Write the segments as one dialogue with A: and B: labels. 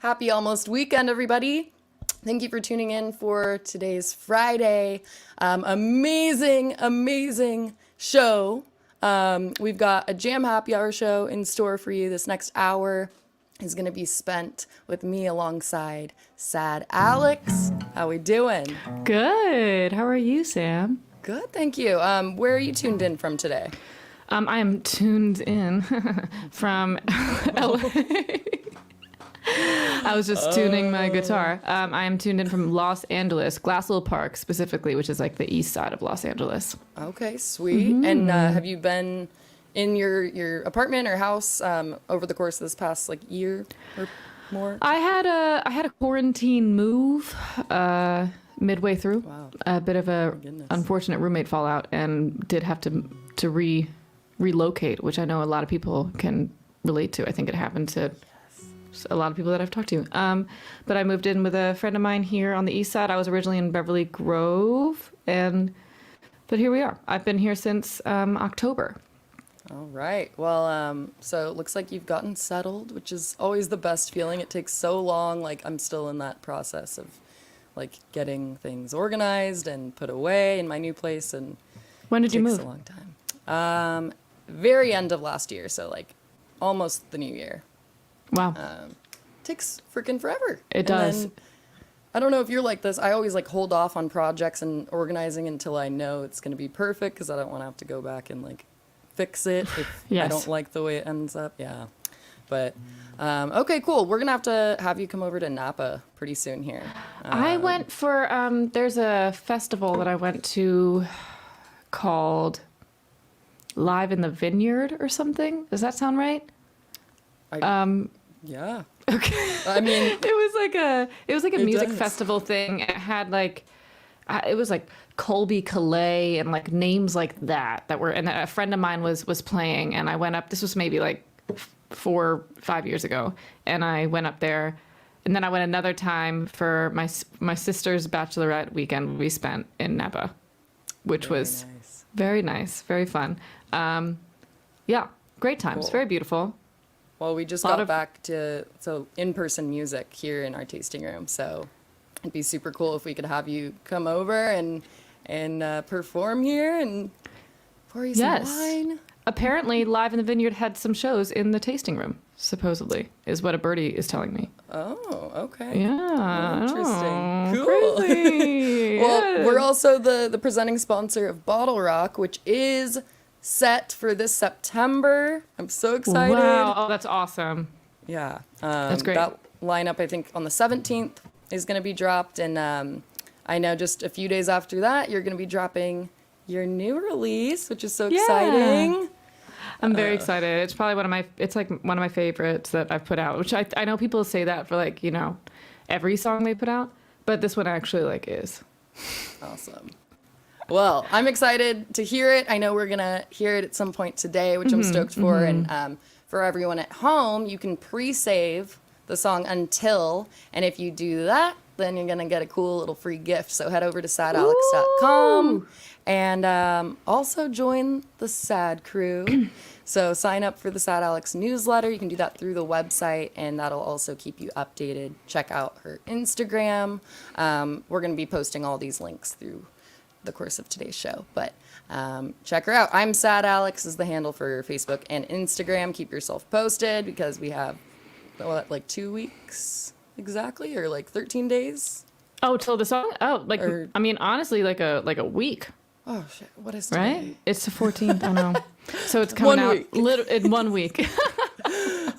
A: Happy almost weekend, everybody. Thank you for tuning in for today's Friday. Amazing show. We've got a Jam Happy Hour show in store for you. This next hour is going to be spent with me alongside Sad Alex. How we doing?
B: Good. How are you, Sam?
A: Good, thank you. Where are you tuned in from today?
B: I am tuned in from LA. I was just tuning my guitar. I am tuned in from Los Angeles, Glassell Park specifically, which is like the east side of Los Angeles.
A: Okay, sweet. And have you been in your apartment or house over the course of this past like year or more?
B: I had a quarantine move midway through.
A: Wow.
B: A bit of a
A: goodness.
B: unfortunate roommate fallout, and did have to relocate, which I know a lot of people can relate to. I think it happened to a lot of people that I've talked to. But I moved in with a friend of mine here on the east side. I was originally in Beverly Grove, but here we are. I've been here since October.
A: All right. Well, so it looks like you've gotten settled, which is always the best feeling. It takes so long. Like I'm still in that process of like getting things organized and put away in my new place, and
B: When
A: it
B: did you
A: takes
B: move?
A: a long time. Very end of last year, so like almost the new year.
B: Wow.
A: Takes freaking forever.
B: It does.
A: Then, I don't know if you're like this. I always like hold off on projects and organizing until I know it's going to be perfect because I don't want to have to go back and like fix it if I
B: Yes.
A: don't like the way it ends up. Yeah. But okay, cool. We're going to have you come over to Napa pretty soon here.
B: I went for there's a festival that I went to called Live in the Vineyard or something. Does that sound right?
A: Yeah.
B: Okay.
A: I mean,
B: It was like a
A: It
B: music
A: does.
B: festival thing. It had like it was like Colby Calais and like names like that were, and a friend of mine was playing, and I went up. This was maybe like 4 or 5 years ago, and I went up there, and then I went another time for my sister's bachelorette weekend we spent in Napa, which
A: very
B: was
A: nice.
B: very nice, very fun. Yeah, great times,
A: Cool.
B: very beautiful.
A: Well, we just
B: Lot
A: got
B: of-
A: back to in-person music here in our tasting room, so it'd be super cool if we could have you come over and perform here and pour you some
B: Yes.
A: wine.
B: Apparently, Live in the Vineyard had some shows in the tasting room, supposedly, is what a birdie is telling me.
A: Oh, okay.
B: Yeah.
A: Interesting.
B: Oh,
A: Cool.
B: Crazy.
A: Well,
B: Yeah.
A: we're also the presenting sponsor of Bottle Rock, which is set for this September. I'm so excited.
B: Wow. Oh, that's awesome.
A: Yeah.
B: That's great.
A: That lineup, I think, on the 17th is going to be dropped. And I know just a few days after that, you're going to be dropping your new release, which is so
B: Yeah.
A: exciting.
B: I'm very excited. It's probably it's like one of my favorites that I've put out, which I know people say that for like, every song they put out, but this one actually like is.
A: Awesome. Well, I'm excited to hear it. I know we're going to hear it at some point today, which I'm stoked for. And for everyone at home, you can pre-save the song Until. And if you do that, then you're going to get a cool little free gift. So head over to sadalex.com and also join the Sad Crew. So sign up for the Sad Alex newsletter. You can do that through the website, and that'll also keep you updated. Check out her Instagram. We're going to be posting all these links through the course of today's show, but check her out. I'm Sad Alex is the handle for Facebook and Instagram. Keep yourself posted because we have like 2 weeks exactly, or like 13 days.
B: Oh, till the song? Oh, like,
A: Or-
B: I mean, honestly, like a week,
A: Oh shit, what is today?
B: right? It's the 14th. I know. So it's coming
A: 1
B: out
A: week.
B: in 1 week.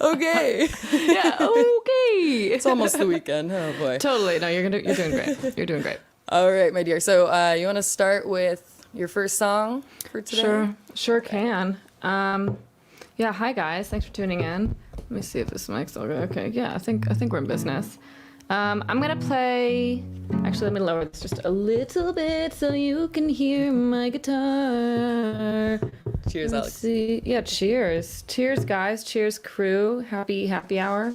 A: Okay.
B: Yeah. Okay.
A: It's almost the weekend. Oh boy.
B: Totally. No, you're doing great. You're doing great.
A: All right, my dear. So you want to start with your first song for today?
B: Sure can. Yeah, hi guys. Thanks for tuning in. Let me see if this mic's all good. Okay, yeah, I think we're in business. I'm gonna play. Actually, let me lower this just a little bit so you can hear my guitar.
A: Cheers,
B: Let's
A: Alex.
B: see. Yeah, cheers. Cheers, guys. Cheers, crew. Happy hour.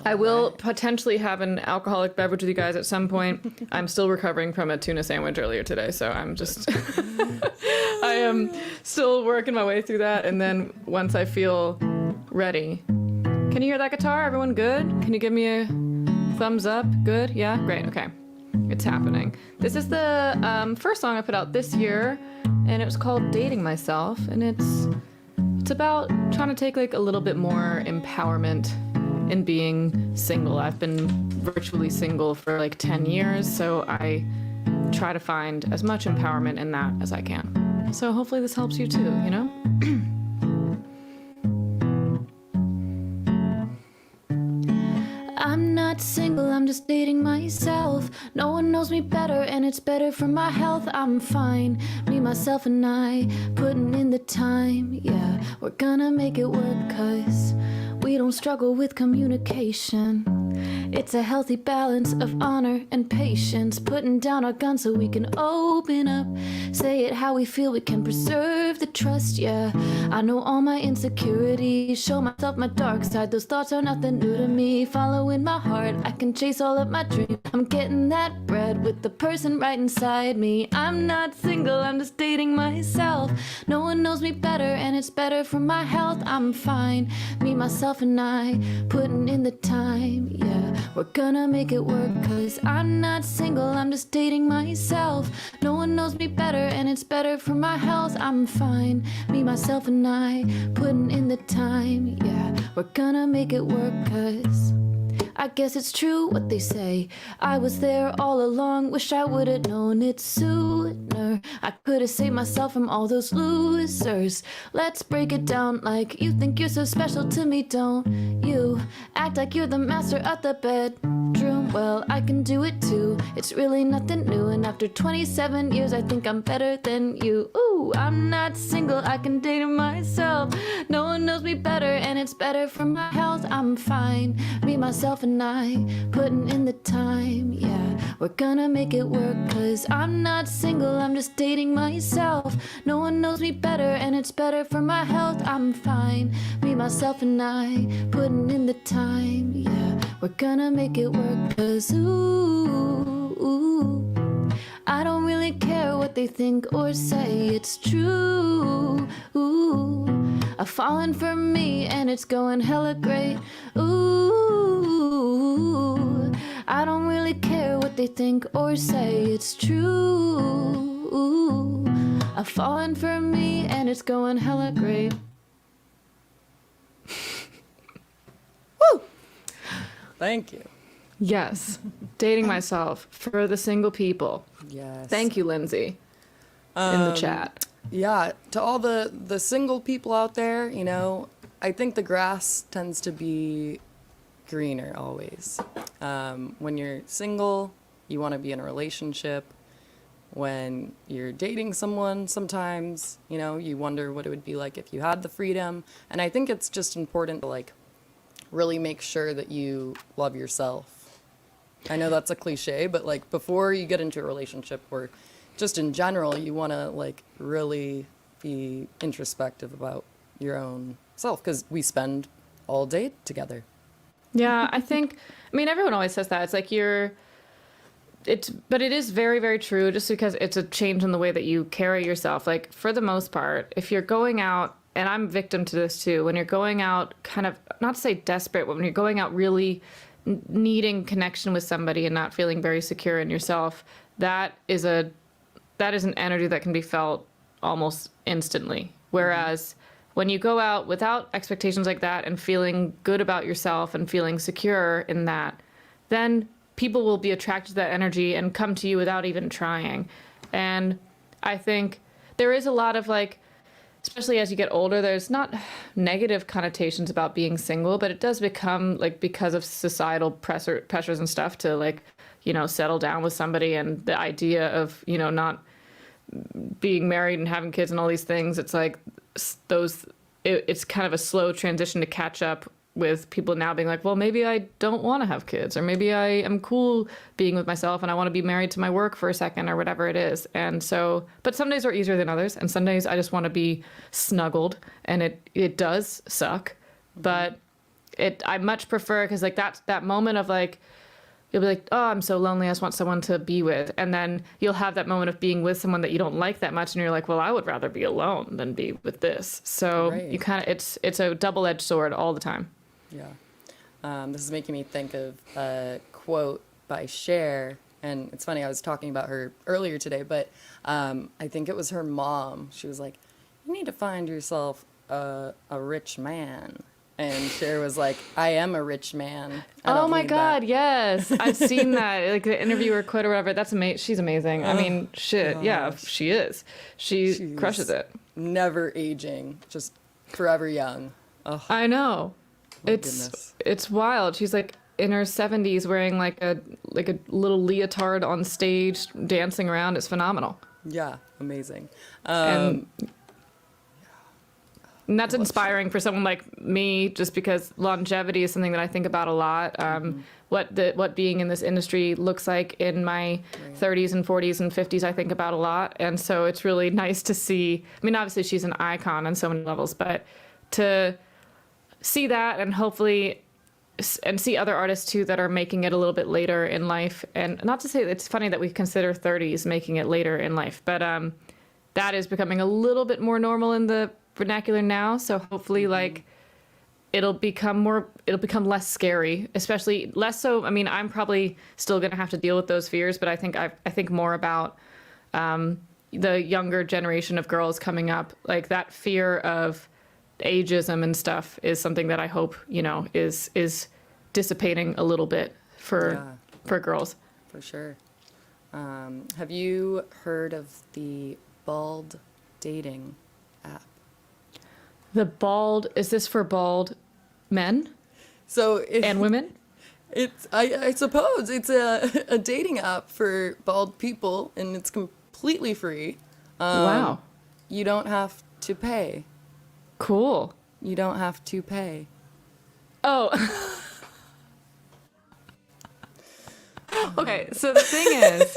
B: I will potentially have an alcoholic beverage with you guys at some point. I'm still recovering from a tuna sandwich earlier today, so I'm just... I am still working my way through that, and then once I feel ready, Can you hear that guitar? Everyone good? Can you give me a thumbs up? Good? Yeah? Great. Okay. It's happening. This is the first song I put out this year, and it was called Dating Myself, and it's about trying to take like a little bit more empowerment in being single. I've been virtually single for like 10 years, so I try to find as much empowerment in that as I can. So hopefully this helps you too, you know? I'm not single, I'm just dating myself. No one knows me better, and it's better for my health. I'm fine, me, myself, and I, putting in the time. Yeah, we're gonna make it work, 'cause we don't struggle with communication. It's a healthy balance of honor and patience, putting down our guns so we can open up, say it how we feel, we can preserve the trust. Yeah, I know all my insecurities, show myself my dark side. Those thoughts are nothing new to me, following my heart, I can chase all of my dreams. I'm getting that bread with the person right inside me. I'm not single, I'm just dating myself. No one knows me better, and it's better for my health. I'm fine, me, myself, and I, putting in the time. Yeah, we're gonna make it work, 'cause I'm not single, I'm just dating myself. No one knows me better, and it's better for my health. I'm fine, me, myself, and I, putting in the time. Yeah, we're gonna make it work, 'cause I guess it's true what they say. I was there all along, wish I would've known it sooner. I could've saved myself from all those losers. Let's break it down like you think you're so special to me, don't you? Act like you're the master of the bedroom. Well, I can do it too. It's really nothing new, and after 27 years, I think I'm better than you. Ooh, I'm not single, I can date myself. No one knows me better, and it's better for my health. I'm fine, me, myself, and I, putting in the time. Yeah, we're gonna make it work, 'cause I'm not single, I'm just dating myself. No one knows me better, and it's better for my health. I'm fine, me, myself, and I, putting in the time. Yeah, we're gonna make it work, 'cause ooh, I don't really care what they think or say, it's true. Ooh, I've fallen for me, and it's going hella great. Ooh, I don't really care what they think or say, it's true. Ooh, I've fallen for me, and it's going hella great.
A: Woo! Thank you.
B: Yes, dating myself for the single people.
A: Yes.
B: Thank you, Lindsay, in the chat.
A: Yeah, to all the single people out there, you know, I think the grass tends to be greener always. When you're single, you want to be in a relationship. When you're dating someone, sometimes, you know, you wonder what it would be like if you had the freedom. And I think it's just important to, like, really make sure that you love yourself. I know that's a cliche, but, like, before you get into a relationship, or just in general, you want to, like, really be introspective about your own self, because we spend all day together.
B: Yeah, I mean, everyone always says that. It's like but it is very, very true, just because it's a change in the way that you carry yourself. Like, for the most part, if you're going out, and I'm victim to this too, when you're going out kind of, not to say desperate, but when you're going out really needing connection with somebody and not feeling very secure in yourself, that is an energy that can be felt almost instantly. Whereas when you go out without expectations like that and feeling good about yourself and feeling secure in that, then people will be attracted to that energy and come to you without even trying. And I think there is a lot of, like, especially as you get older, there's not negative connotations about being single, but it does become, like, because of societal pressures and stuff, to, like, you know, settle down with somebody, and the idea of, you know, not being married and having kids and all these things. It's like it's kind of a slow transition to catch up with people now being like, well, maybe I don't want to have kids, or maybe I am cool being with myself and I want to be married to my work for a second, or whatever it is. And so, but some days are easier than others, and some days I just want to be snuggled, and it does suck, but I much prefer, because, like, that moment of, like, you'll be like, oh, I'm so lonely, I just want someone to be with. And then you'll have that moment of being with someone that you don't like that much, and you're like, well, I would rather be alone than be with this. So right. You kind of, it's a double-edged sword all the time.
A: Yeah. This is making me think of a quote by Cher. And it's funny, I was talking about her earlier today, but I think it was her mom. She was like, you need to find yourself a rich man. And Cher was like, I am a rich man. I
B: Oh
A: don't
B: my
A: need
B: God,
A: that.
B: yes. I've seen that, like the interviewer quote or whatever. That's amazing. She's amazing. I mean, shit. Yeah,
A: gosh.
B: she is. She
A: She's
B: crushes it.
A: Never aging, just forever young. Oh,
B: I know.
A: my
B: It's
A: goodness.
B: it's wild. She's like in her 70s wearing like a little leotard on stage dancing around. It's phenomenal.
A: Yeah, amazing.
B: And that's inspiring for someone like me, just because longevity is something that I think about a lot. What being in this industry looks like in my 30s and 40s and 50s, I think about a lot. And so it's really nice to see. I mean, obviously she's an icon on so many levels, but to see that and hopefully and see other artists too that are making it a little bit later in life. And not to say that it's funny that we consider 30s making it later in life, but that is becoming a little bit more normal in the vernacular now. So hopefully like it'll become less scary, especially less so. I mean, I'm probably still going to have to deal with those fears, but I think more about the younger generation of girls coming up, like that fear of ageism and stuff is something that I hope, is dissipating a little bit for girls.
A: For sure. Have you heard of the Bald dating app?
B: Is this for bald men
A: So
B: and women?
A: I suppose it's a dating app for bald people, and it's completely free.
B: Wow.
A: You don't have to pay.
B: Cool.
A: You don't have to pay.
B: Oh. Okay, so the thing is,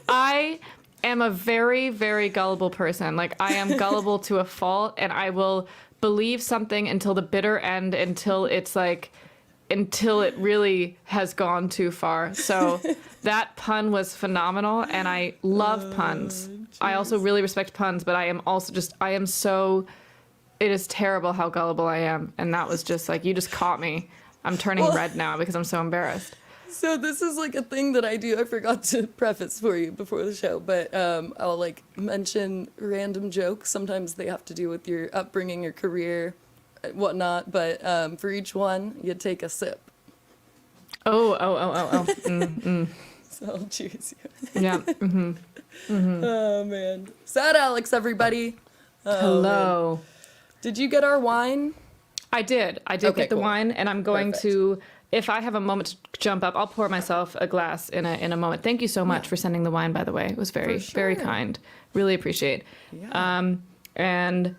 B: I am a very, very gullible person. Like, I am gullible to a fault, and I will believe something until the bitter end, until it really has gone too far. So that pun was phenomenal, and I love puns. I also really respect puns, but I am so, it is terrible how gullible I am. And that was just like, you just caught me. I'm turning red now because I'm so embarrassed.
A: So this is like a thing that I do. I forgot to preface for you before the show, but I'll like mention random jokes. Sometimes they have to do with your upbringing, your career, whatnot. But for each one, you take a sip.
B: Oh.
A: So I'll choose you.
B: Yeah.
A: Oh man, Sad Alex, everybody.
B: Hello.
A: Did you get our wine?
B: I did
A: Okay,
B: get the
A: cool.
B: wine, and I'm going
A: Perfect.
B: to, if I have a moment to jump up, I'll pour myself a glass in a moment. Thank you so much for sending the wine, by the way. It was very,
A: For
B: very
A: sure.
B: kind. Really appreciate.
A: Yeah.
B: And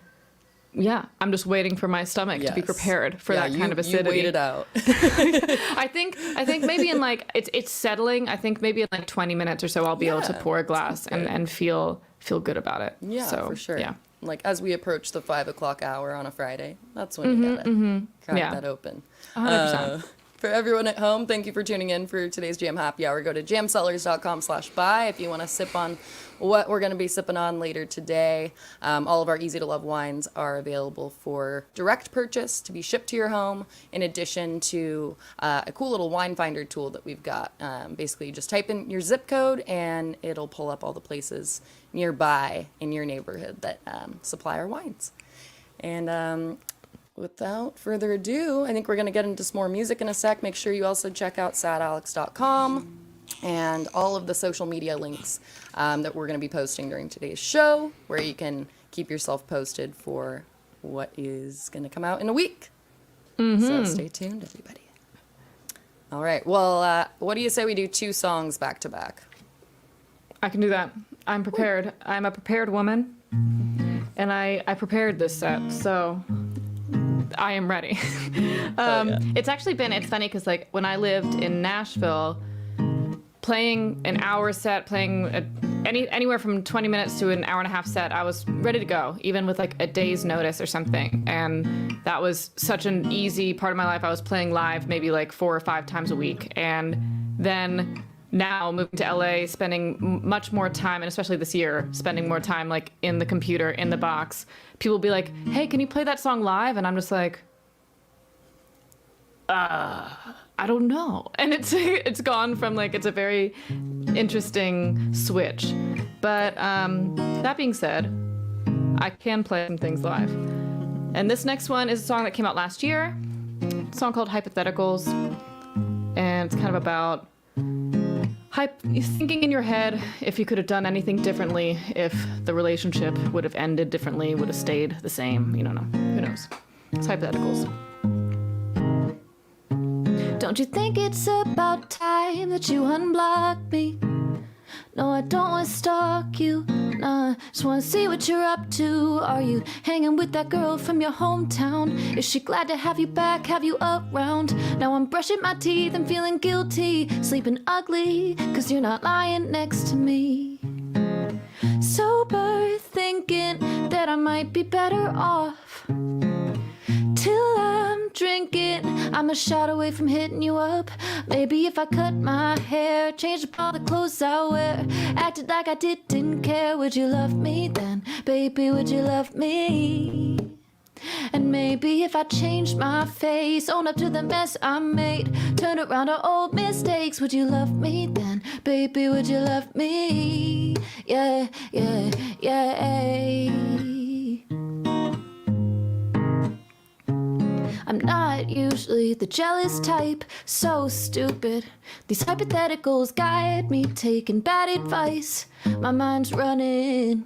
B: yeah, I'm just waiting for my stomach to be
A: Yes.
B: prepared for
A: Yeah,
B: that kind of
A: You
B: acidity.
A: wait it out.
B: I think maybe in like it's settling. I think maybe in like 20 minutes or so I'll be able to
A: Yeah,
B: pour a glass
A: sounds good.
B: and feel good about it.
A: Yeah,
B: So,
A: for sure.
B: Yeah.
A: Like as we approach the 5 o'clock hour on a Friday, that's when you gotta crack
B: Yeah.
A: that open.
B: 100%.
A: For everyone at home, thank you for tuning in for today's Jam Happy Hour. Go to jamsellers.com/buy if you want to sip on what we're going to be sipping on later today. All of our easy to love wines are available for direct purchase to be shipped to your home, in addition to a cool little wine finder tool that we've got. Basically, you just type in your zip code and it'll pull up all the places nearby in your neighborhood that supply our wines. And without further ado, I think we're going to get into some more music in a sec. Make sure you also check out sadalex.com and all of the social media links that we're going to be posting during today's show, where you can keep yourself posted for what is going to come out in a week. So stay tuned, everybody. All right. Well, what do you say we do 2 songs back to back?
B: I can do that. I'm prepared. I'm a prepared woman, and I prepared this set, so I am ready. It's actually been, it's funny because like when I lived in Nashville, playing an hour set, playing anywhere from 20 minutes to an hour and a half set, I was ready to go, even with like a day's notice or something. And that was such an easy part of my life. I was playing live maybe like 4 or 5 times a week. And then now moving to LA, spending much more time, and especially this year, spending more time like in the computer, in the box. People will be like, hey, can you play that song live? And I'm just like, I don't know. And it's gone from like, it's a very interesting switch. But that being said, I can play some things live. And this next one is a song that came out last year. It's a song called Hypotheticals. And it's kind of about thinking in your head if you could have done anything differently, if the relationship would have ended differently, would have stayed the same. You don't know. Who knows? It's Hypotheticals. Don't you think it's about time that you unblock me? No, I don't want to stalk you. Nah, just want to see what you're up to. Are you hanging with that girl from your hometown? Is she glad to have you back, have you around? Now I'm brushing my teeth and feeling guilty, sleeping ugly, 'cause you're not lying next to me. Sober, thinking that I might be better off. Till I'm drinking, I'm a shot away from hitting you up. Maybe if I cut my hair, changed up all the clothes I wear, acted like I didn't care, would you love me then? Baby, would you love me? And maybe if I changed my face, own up to the mess I made, turn around our old mistakes, would you love me then? Baby, would you love me? Yeah, yeah, yeah. I'm not usually the jealous type, so stupid. These hypotheticals guide me, taking bad advice. My mind's running.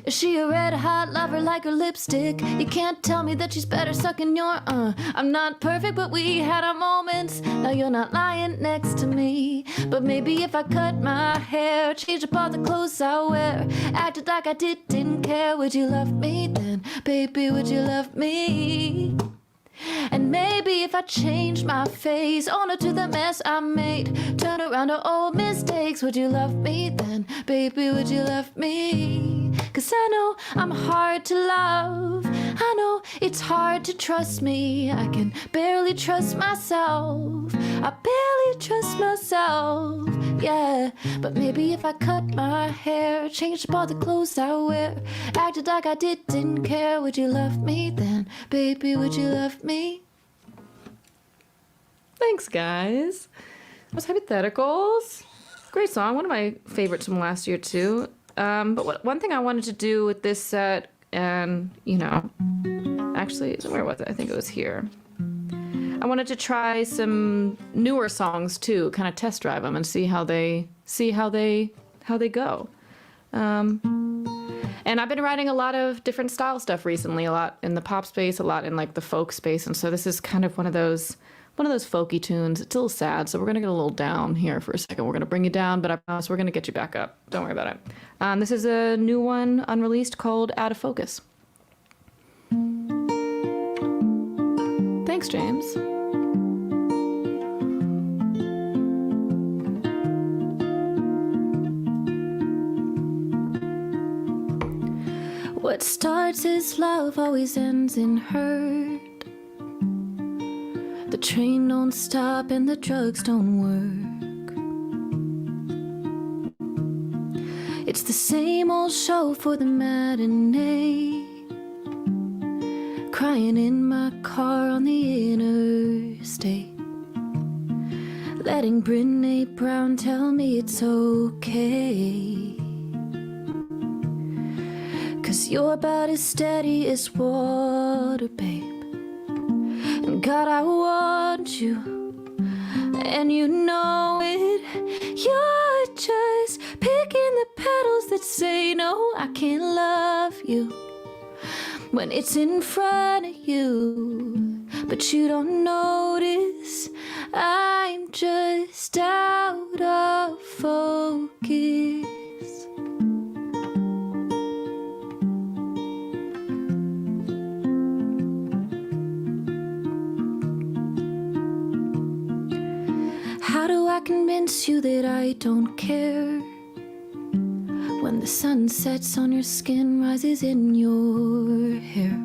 B: Is she a red hot lover like her lipstick? You can't tell me that she's better sucking your I'm not perfect, but we had our moments. Now you're not lying next to me. But maybe if I cut my hair, changed up all the clothes I wear, acted like I didn't care, would you love me then? Baby, would you love me? And maybe if I changed my face, own up to the mess I made, turn around our old mistakes, would you love me then? Baby, would you love me? 'Cause I know I'm hard to love. I know it's hard to trust me. I can barely trust myself. I barely trust myself. Yeah, but maybe if I cut my hair, changed up all the clothes I wear, acted like I didn't care, would you love me then? Baby, would you love me? Thanks, guys. That was Hypotheticals. Great song. One of my favorites from last year, too. But one thing I wanted to do with this set, and, actually, where was it? I think it was here. I wanted to try some newer songs, too, kind of test drive them and see how they go. And I've been writing a lot of different style stuff recently, a lot in the pop space, a lot in like the folk space, and so this is kind of one of those folky tunes. It's a little sad, so we're gonna get a little down here for a second. We're gonna bring you down, but I promise we're gonna get you back up. Don't worry about it. This is a new one, unreleased, called Out of Focus. Thanks, James. What starts as love always ends in hurt. The train don't stop and the drugs don't work. It's the same old show for the matinee. Crying in my car on the interstate. Letting Brene Brown tell me it's okay. 'Cause you're about as steady as water, babe. And God, I want you, and you know it. You're just picking the petals that say no, I can't love you when it's in front of you. But you don't notice I'm just out of focus. How do I convince you that I don't care when the sun sets on your skin, rises in your hair?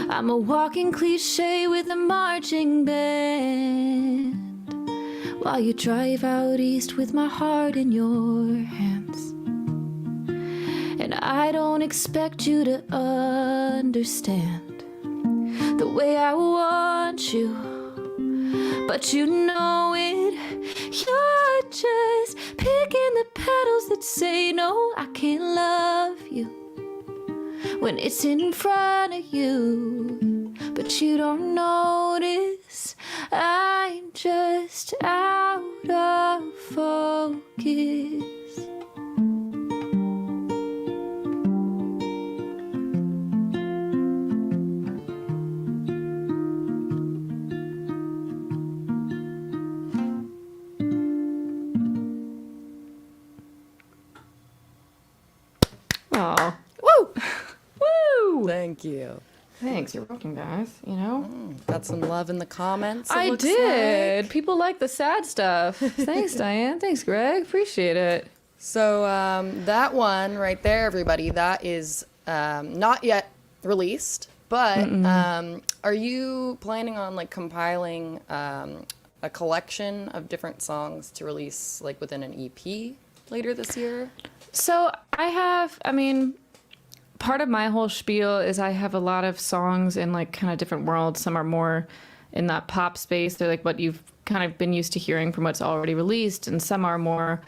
B: I'm a walking cliche with a marching band while you drive out east with my heart in your hands. And I don't expect you to understand the way I want you, but you know it. You're just picking the petals that say no, I can't love you when it's in front of you, but you don't notice I'm just out of focus. Oh,
A: Woo!
B: woo!
A: Thank you.
B: Thanks, you're welcome, guys. You know,
A: Got some love in the comments. it
B: I
A: looks
B: did.
A: like.
B: People like the sad stuff. Thanks, Diane. Thanks, Greg. Appreciate it.
A: So that one right there, everybody, that is not yet released. But are you planning on like compiling a collection of different songs to release like within an EP later this year?
B: So I mean, part of my whole spiel is I have a lot of songs in like kind of different worlds. Some are more in that pop space. They're like what you've kind of been used to hearing from what's already released. And some are more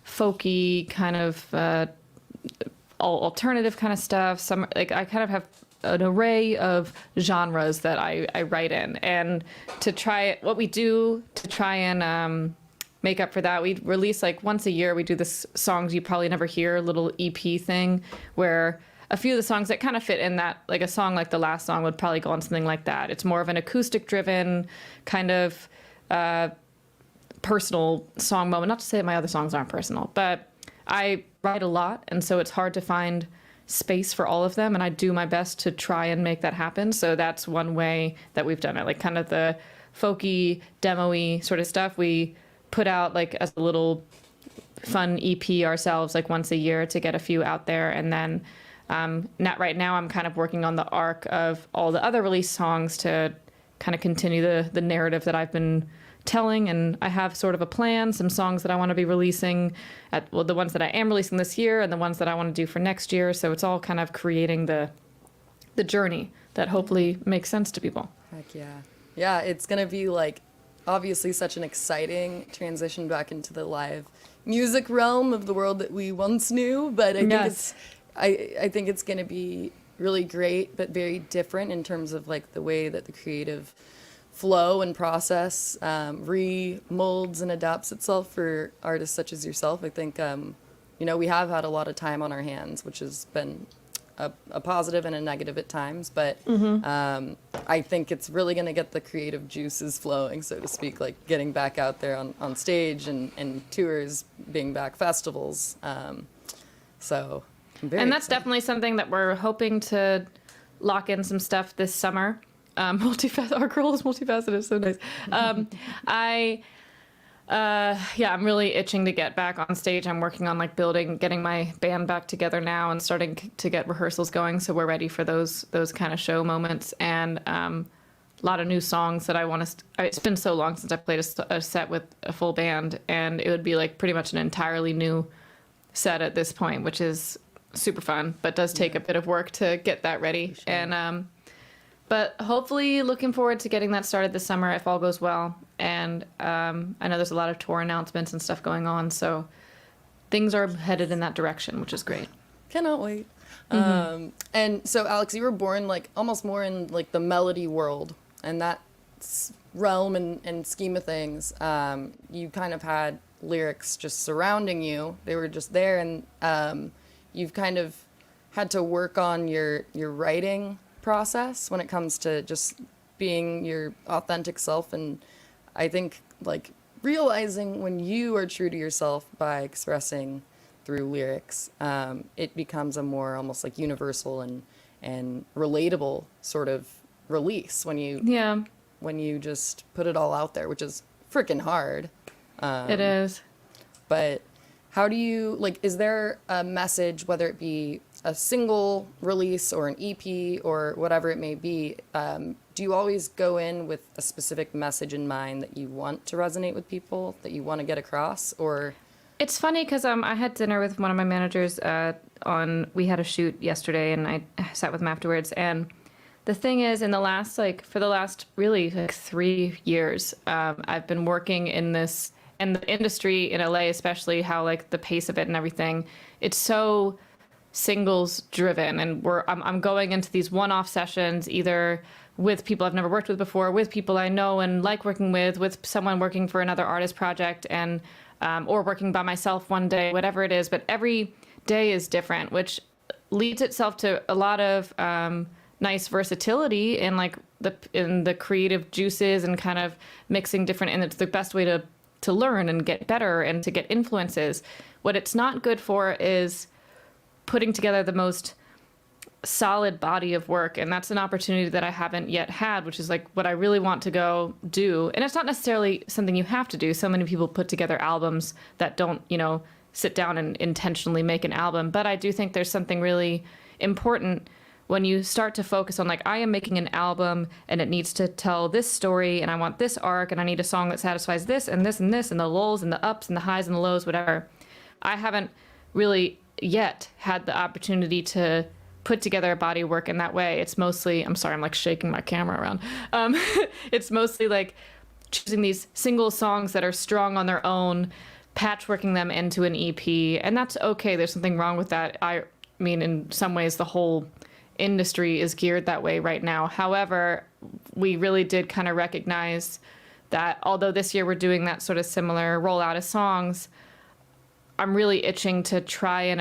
B: folky kind of alternative kind of stuff. Some like I kind of have an array of genres that I write in. And to try what we do to try and make up for that, we release like once a year. We do this songs you probably never hear little EP thing where a few of the songs that kind of fit in that, like a song like the last song would probably go on something like that. It's more of an acoustic driven kind of personal song moment. Not to say that my other songs aren't personal, but I write a lot, and so it's hard to find space for all of them, and I do my best to try and make that happen. So that's one way that we've done it, like kind of the folky, demo-y sort of stuff. We put out like as a little fun EP ourselves, like once a year to get a few out there, and then not right now I'm kind of working on the arc of all the other release songs to kind of continue the narrative that I've been telling, and I have sort of a plan, some songs that I want to be releasing the ones that I am releasing this year and the ones that I want to do for next year. So it's all kind of creating the journey that hopefully makes sense to people.
A: Heck yeah. Yeah, it's going to be like obviously such an exciting transition back into the live music realm of the world that we once knew, but I think I think it's going to be really great, but very different in terms of like the way that the creative flow and process remolds and adapts itself for artists such as yourself. I think, we have had a lot of time on our hands, which has been a positive and a negative at times, but I think it's really going to get the creative juices flowing, so to speak, like getting back out there on stage and tours, being back, festivals. So I'm very
B: And that's
A: excited.
B: definitely something that we're hoping to lock in some stuff this summer. Our girl is multifaceted, so nice. I'm really itching to get back on stage. I'm working on like getting my band back together now and starting to get rehearsals going, so we're ready for those kind of show moments. And a lot of new songs that I want to. It's been so long since I played a set with a full band, and it would be like pretty much an entirely new set at this point, which is super fun, but does take a bit of work to get that ready.
A: Sure.
B: And but hopefully looking forward to getting that started this summer if all goes well. And I know there's a lot of tour announcements and stuff going on, so things are headed in that direction, which is great.
A: Cannot wait. And so, Alex, you were born like almost more in like the melody world, and that realm and scheme of things. You kind of had lyrics just surrounding you; they were just there, and you've kind of had to work on your writing process when it comes to just being your authentic self. And I think like realizing when you are true to yourself by expressing through lyrics, it becomes a more almost like universal and relatable sort of release when you just put it all out there, which is freaking hard.
B: It is.
A: But how do you, like, is there a message, whether it be a single release or an EP or whatever it may be, do you always go in with a specific message in mind that you want to resonate with people, that you want to get across, or?
B: It's funny because I had dinner with one of my managers we had a shoot yesterday, and I sat with him afterwards, and the thing is, in the last, like, for the last really like 3 years, I've been working in the industry in LA, especially how like the pace of it and everything, it's so singles driven. And I'm going into these one-off sessions, either with people I've never worked with before, with people I know and like working with someone working for another artist project, and or working by myself one day, whatever it is. But every day is different, which leads itself to a lot of nice versatility in like the creative juices and kind of mixing different. And it's the best way to learn and get better and to get influences. What it's not good for is putting together the most solid body of work, and that's an opportunity that I haven't yet had, which is like what I really want to go do. And it's not necessarily something you have to do. So many people put together albums that don't, sit down and intentionally make an album. But I do think there's something really important when you start to focus on like, I am making an album and it needs to tell this story and I want this arc and I need a song that satisfies this and this and this and the lulls and the ups and the highs and the lows, whatever. I haven't really yet had the opportunity to put together a body of work in that way. It's mostly, I'm sorry, I'm like shaking my camera around. It's mostly like choosing these single songs that are strong on their own, patchworking them into an EP, and that's okay. There's something wrong with that. I mean, in some ways, the whole industry is geared that way right now. However, we really did kind of recognize that although this year we're doing that sort of similar rollout of songs, I'm really itching to try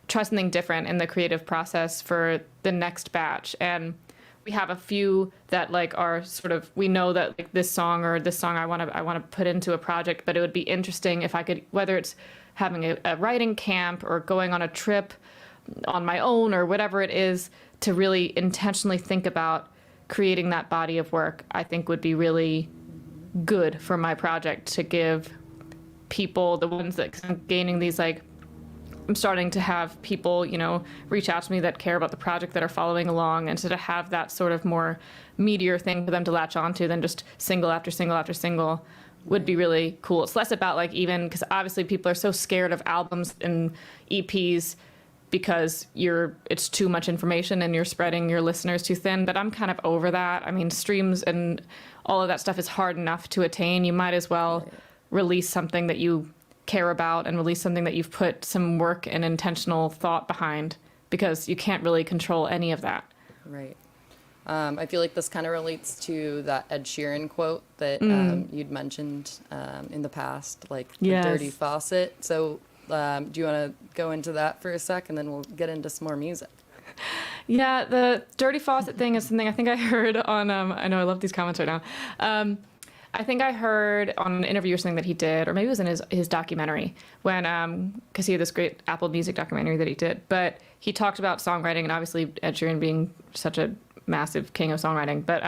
B: something different in the creative process for the next batch. And we have a few that like are sort of, we know that like this song I want to put into a project, but it would be interesting if I could, whether it's having a writing camp or going on a trip on my own or whatever it is, to really intentionally think about creating that body of work, I think would be really good for my project, to give people, the ones that I'm gaining these, like, I'm starting to have people, reach out to me that care about the project, that are following along, and so to have that sort of more meatier thing for them to latch onto than just single after single after single would be really cool. It's less about like, even because obviously people are so scared of albums and EPs because it's too much information and you're spreading your listeners too thin, but I'm kind of over that. I mean, streams and all of that stuff is hard enough to attain. You might as well release something that you care about and release something that you've put some work and intentional thought behind, because you can't really control any of that.
A: Right. I feel like this kind of relates to that Ed Sheeran quote that you'd mentioned in the past, like the dirty faucet. So do you want to go into that for a sec, and then we'll get into some more music?
B: Yeah, the dirty faucet thing is something I think I heard on, I know I love these comments right now. I think I heard on an interview or something that he did, or maybe it was in his documentary, when, because he had this great Apple Music documentary that he did, but he talked about songwriting, and obviously Ed Sheeran being such a massive king of songwriting, but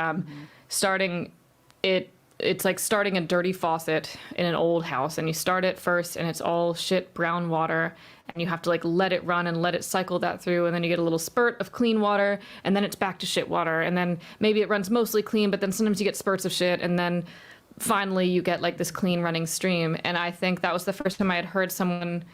B: it's like starting a dirty faucet in an old house, and you start it first and it's all shit brown water, and you have to like let it run and let it cycle that through, and then you get a little spurt of clean water, and then it's back to shit water, and then maybe it runs mostly clean, but then sometimes you get spurts of shit, and then finally you get like this clean running stream. And I think that was the first time I had heard someone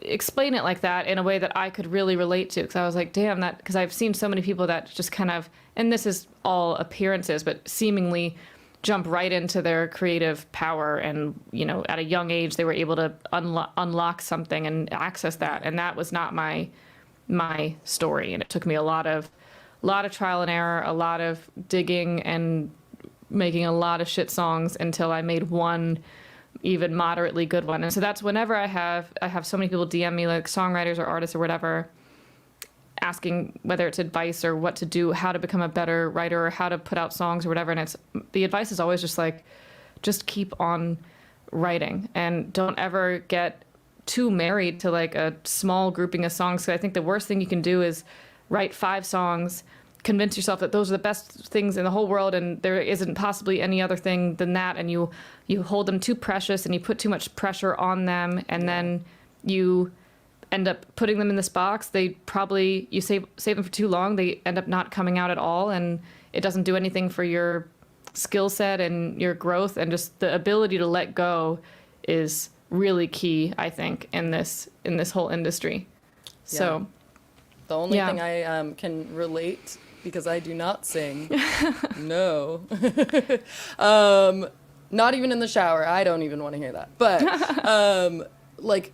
B: explain it like that in a way that I could really relate to, because I was like, damn, that, because I've seen so many people that just kind of, and this is all appearances, but seemingly jump right into their creative power, and at a young age they were able to unlock something and access that, and that was not my story. And it took me a lot of trial and error, a lot of digging and making a lot of shit songs until I made one even moderately good one. And so that's whenever I have so many people DM me, like songwriters or artists or whatever, asking whether it's advice or what to do, how to become a better writer or how to put out songs or whatever. And the advice is always just like, just keep on writing and don't ever get too married to like a small grouping of songs. So I think the worst thing you can do is write 5 songs, convince yourself that those are the best things in the whole world and there isn't possibly any other thing than that, and you hold them too precious and you put too much pressure on them, and then you end up putting them in this box. You save them for too long, they end up not coming out at all, and it doesn't do anything for your skill set and your growth, and just the ability to let go is really key, I think, in this whole industry.
A: Yeah.
B: So
A: the only thing I can relate because I do not sing. No. Not even in the shower. I don't even want to hear that. But like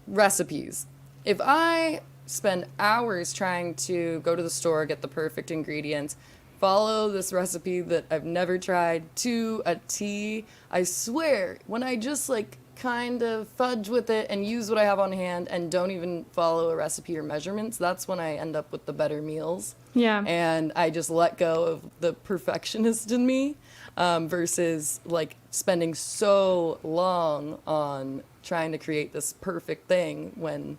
A: recipes. If I spend hours trying to go to the store, get the perfect ingredients, follow this recipe that I've never tried to a T, I swear, when I just like kind of fudge with it and use what I have on hand and don't even follow a recipe or measurements, that's when I end up with the better meals.
B: Yeah.
A: And I just let go of the perfectionist in me versus like spending so long on trying to create this perfect thing when,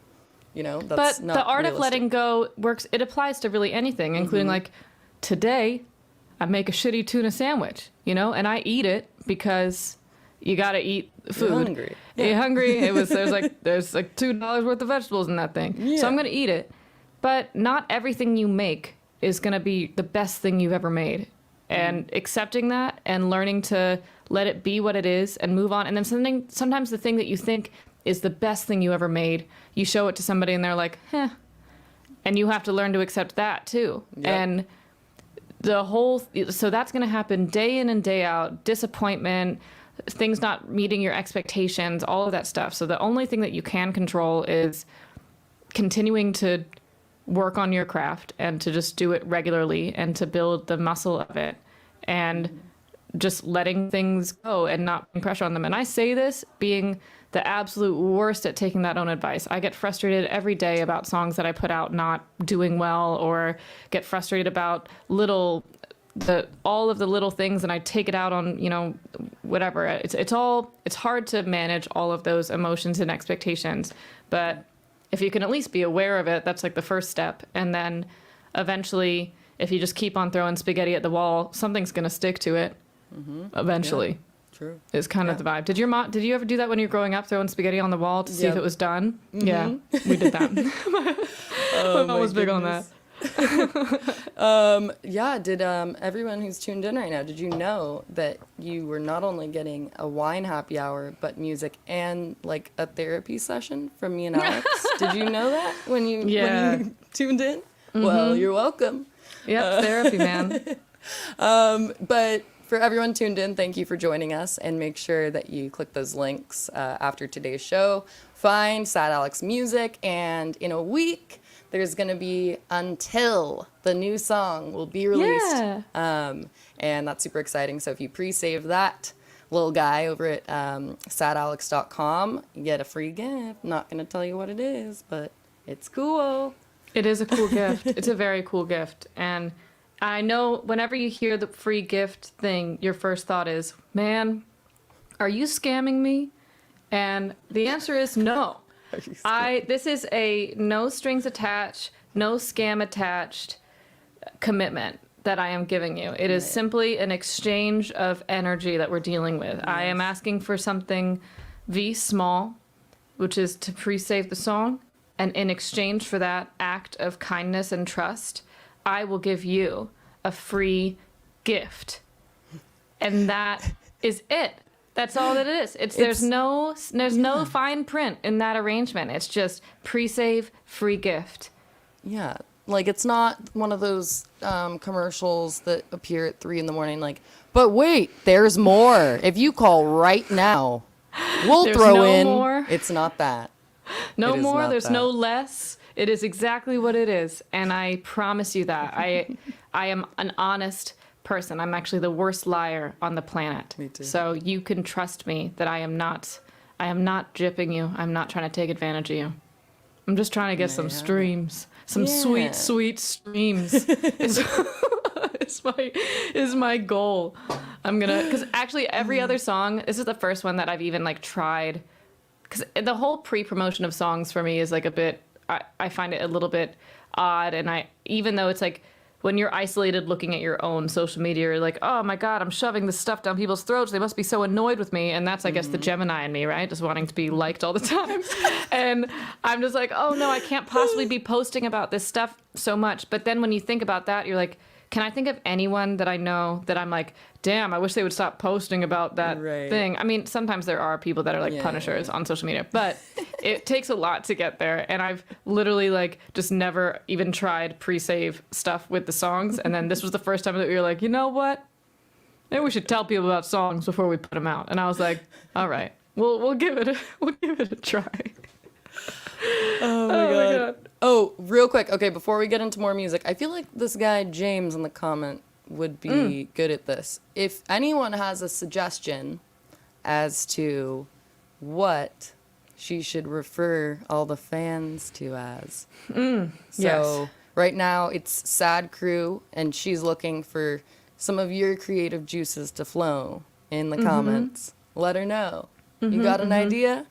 A: you know, that's
B: But
A: not
B: the art of
A: realistic.
B: letting go works. It applies to really anything, including like today, I make a shitty tuna sandwich, you know, and I eat it because you got to eat food.
A: You're hungry.
B: You're hungry. There's like $2 worth of vegetables in that thing.
A: Yeah.
B: So I'm going to eat it. But not everything you make is going to be the best thing you've ever made. And accepting that and learning to let it be what it is and move on. And then sometimes the thing that you think is the best thing you ever made, you show it to somebody and they're like, "Heh." And you have to learn to accept that too.
A: Yep.
B: And so that's going to happen day in and day out, disappointment, things not meeting your expectations, all of that stuff. So the only thing that you can control is continuing to work on your craft and to just do it regularly and to build the muscle of it and just letting things go and not putting pressure on them. And I say this being the absolute worst at taking that own advice. I get frustrated every day about songs that I put out not doing well, or get frustrated about all of the little things, and I take it out on, you know, whatever. It's hard to manage all of those emotions and expectations, but if you can at least be aware of it, that's like the first step. And then eventually, if you just keep on throwing spaghetti at the wall, something's going to stick to it eventually.
A: Yeah. True.
B: Is kind of the vibe. Did you ever do that when you were growing up, throwing spaghetti on the wall to see if
A: Yep.
B: it was done? Yeah, we did that. My mom was big on that.
A: Yeah, did everyone who's tuned in right now, did you know that you were not only getting a wine happy hour, but music and like a therapy session from me and Alex? Did you know that when you tuned in? Well, you're welcome.
B: Yep, therapy, man.
A: But for everyone tuned in, thank you for joining us, and make sure that you click those links after today's show. Find Sad Alex Music, and in a week, there's going to be Until, the new song will be released.
B: Yeah.
A: And that's super exciting. So if you pre-save that little guy over at sadalex.com, you get a free gift. Not going to tell you what it is, but it's cool.
B: It is a cool gift. It's a very cool gift. And I know whenever you hear the free gift thing, your first thought is, man, are you scamming me? And the answer is no. This is a no strings attached, no scam attached commitment that I am giving you. It is simply an exchange of energy that we're dealing with. Yes. I am asking for something small, which is to pre-save the song. And in exchange for that act of kindness and trust, I will give you a free gift. And that is it. That's all that it is. There's no fine print in that arrangement. It's just pre-save, free gift.
A: Yeah. Like, it's not one of those commercials that appear at 3 a.m. like, but wait, there's more. If you call right now, we'll throw
B: no
A: in.
B: More.
A: It's not that.
B: No more. There's
A: that.
B: no less. It is exactly what it is. And I promise you that. I am an honest person. I'm actually the worst liar on the planet.
A: Me too.
B: So you can trust me that I am not gypping you. I'm not trying to take advantage of you. I'm just trying to get some streams. Some sweet, sweet streams is my goal. Because actually every other song, this is the first one that I've even like tried. Because the whole pre-promotion of songs for me is like a bit, I find it a little bit odd. And even though it's like, when you're isolated looking at your own social media, you're like, oh my God, I'm shoving this stuff down people's throats. They must be so annoyed with me. And that's, I guess, the Gemini in me, right? Just wanting to be liked all the time. And I'm just like, oh no, I can't possibly be posting about this stuff so much. But then when you think about that, you're like, can I think of anyone that I know that I'm like, damn, I wish they would stop posting about that
A: Right.
B: thing. I mean, sometimes there are people that are like punishers on social media, but it takes a lot to get there. And I've literally like just never even tried pre-save stuff with the songs. And then this was the first time that we were like, you know what? Maybe we should tell people about songs before we put them out. And I was like, all right, we'll give it a try.
A: Oh my god. Oh, real quick. Okay, before we get into more music, I feel like this guy James in the comment would be good at this. If anyone has a suggestion as to what she should refer all the fans to as.
B: Yes.
A: Right now it's Sad Crew, and she's looking for some of your creative juices to flow in the comments. Let her know. You got an idea?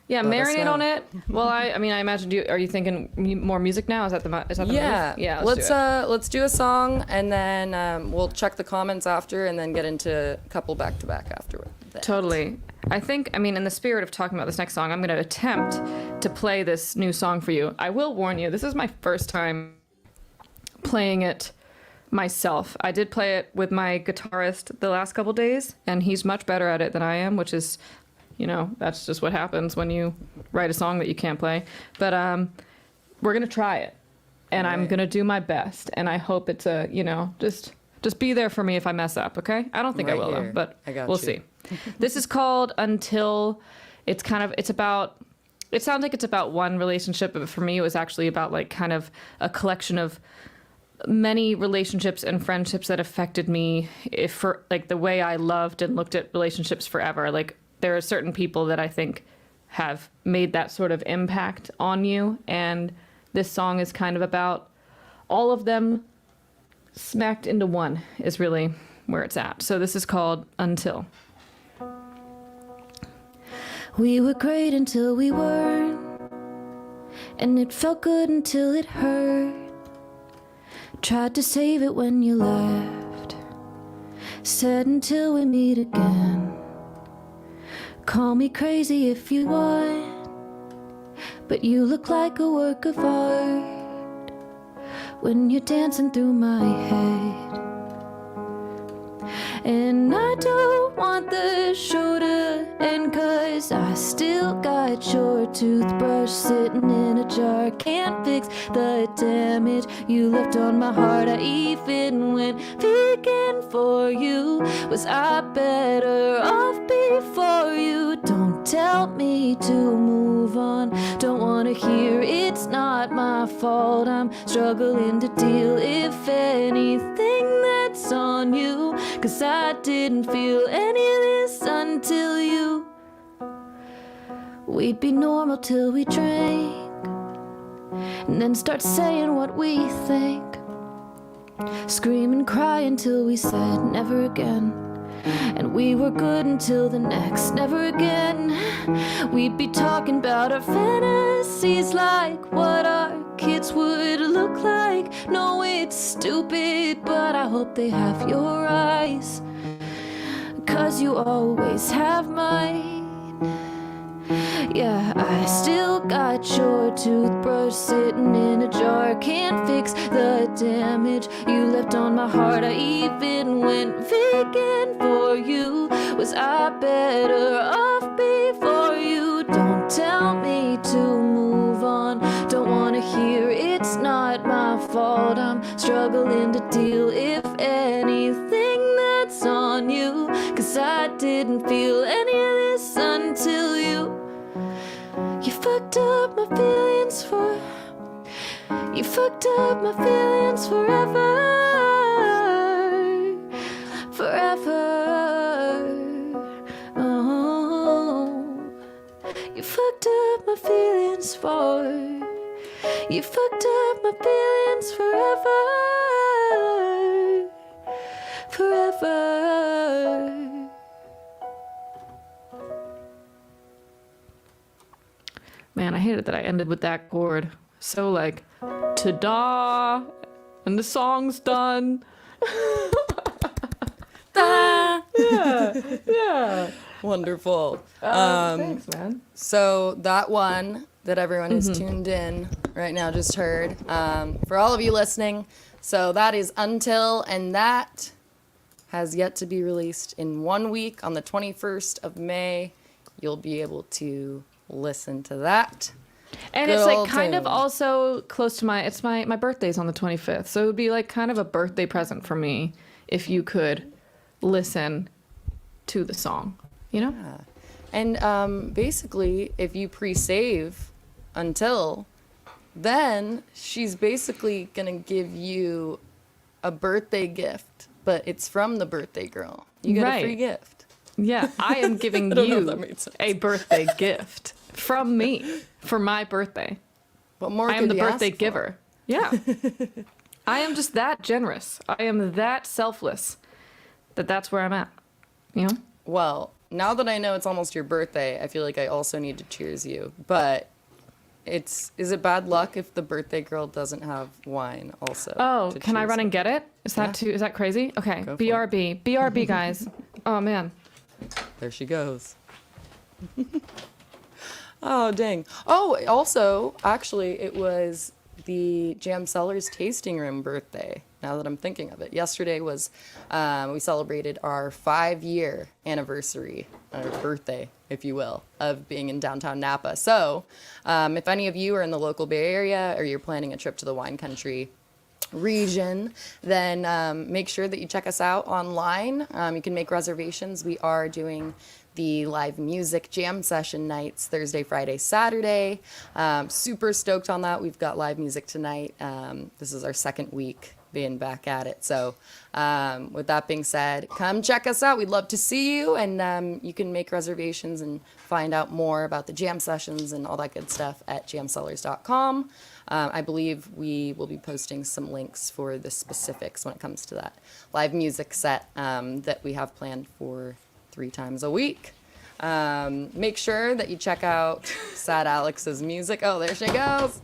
B: Yeah,
A: Let us
B: marinate
A: know.
B: on it. Well, I mean, I imagine are you thinking more music now? Is that the
A: Yeah.
B: move? Yeah.
A: Let's do a song, and then we'll check the comments after, and then get into a couple back to back afterward.
B: Totally. I think, I mean, in the spirit of talking about this next song, I'm going to attempt to play this new song for you. I will warn you, this is my first time playing it myself. I did play it with my guitarist the last couple days, and he's much better at it than I am, which is, you know, that's just what happens when you write a song that you can't play. But we're going to try it, and I'm going to do my best, and I hope it's a, you know, just be there for me if I mess up, okay? I don't think I
A: Right
B: will, though,
A: here.
B: but
A: I got
B: we'll
A: you.
B: see. This is called Until. It sounds like it's about one relationship, but for me it was actually about like kind of a collection of many relationships and friendships that affected me for like the way I loved and looked at relationships forever. Like there are certain people that I think have made that sort of impact on you, and this song is kind of about all of them smacked into one is really where it's at. So this is called Until. We were great until we weren't, and it felt good until it hurt. Tried to save it when you left, said until we meet again. Call me crazy if you want, but you look like a work of art when you're dancing through my head. And I don't want the show to end, 'cause I still got your toothbrush sitting in a jar. Can't fix the damage you left on my heart. I even went vegan for you. Was I better off before you? Don't tell me to move on. Don't wanna hear it's not my fault. I'm struggling to deal, if anything, that's on you. 'Cause I didn't feel any of this until you. We'd be normal till we drank, and then start saying what we think. Scream and cry until we said never again. And we were good until the next never again. We'd be talking about our fantasies, like what our kids would look like. No, it's stupid, but I hope they have your eyes, 'cause you always have mine. Yeah, I still got your toothbrush sitting in a jar. Can't fix the damage you left on my heart. I even went vegan for you. Was I better off before you? Don't tell me to move on. Don't wanna hear it's not my fault. I'm struggling to deal, if anything, that's on you. 'Cause I didn't feel any of this until you. You fucked up my feelings forever, forever. Oh, you fucked up my feelings forever, forever. Man, I hated that I ended with that chord. So like, ta-da, and the song's done. Yeah.
A: Wonderful.
B: Thanks, man.
A: So that one that everyone is tuned in right now just heard, for all of you listening. So that is Until, and that has yet to be released in 1 week. On the 21st of May, you'll be able to listen to that.
B: And
A: Good
B: it's like
A: old
B: kind of
A: tune.
B: also close to my birthday's on the 25th. So it would be like kind of a birthday present for me if you could listen to the song, you know?
A: And basically, if you pre-save Until, then she's basically going to give you a birthday gift, but it's from the birthday girl. You get a free
B: Right.
A: gift.
B: Yeah, I am giving
A: I don't know if
B: you
A: that made sense.
B: a birthday gift from me for my birthday.
A: What more
B: I am
A: could
B: the
A: you
B: birthday
A: ask for?
B: giver. Yeah. I am just that generous. I am that selfless that's where I'm at. You know?
A: Well, now that I know it's almost your birthday, I feel like I also need to cheers you. But is it bad luck if the birthday girl doesn't have wine also?
B: Oh,
A: to
B: can I
A: cheers
B: run
A: with?
B: and get it? Is that crazy? Okay.
A: Go for it.
B: BRB. BRB guys. Oh man.
A: There she goes. Oh, dang. Oh, also, actually, it was the Jam Cellars tasting room birthday, now that I'm thinking of it. Yesterday was, we celebrated our 5-year anniversary, or birthday, if you will, of being in downtown Napa. So, if any of you are in the local Bay Area or you're planning a trip to the wine country region, then make sure that you check us out online. You can make reservations. We are doing the live music jam session nights Thursday, Friday, Saturday. Super stoked on that. We've got live music tonight. This is our second week being back at it. So with that being said, come check us out. We'd love to see you, and you can make reservations and find out more about the jam sessions and all that good stuff at jamcellars.com. I believe we will be posting some links for the specifics when it comes to that live music set that we have planned for 3 times a week. Make sure that you check out Sad Alex's music. Oh, there she goes.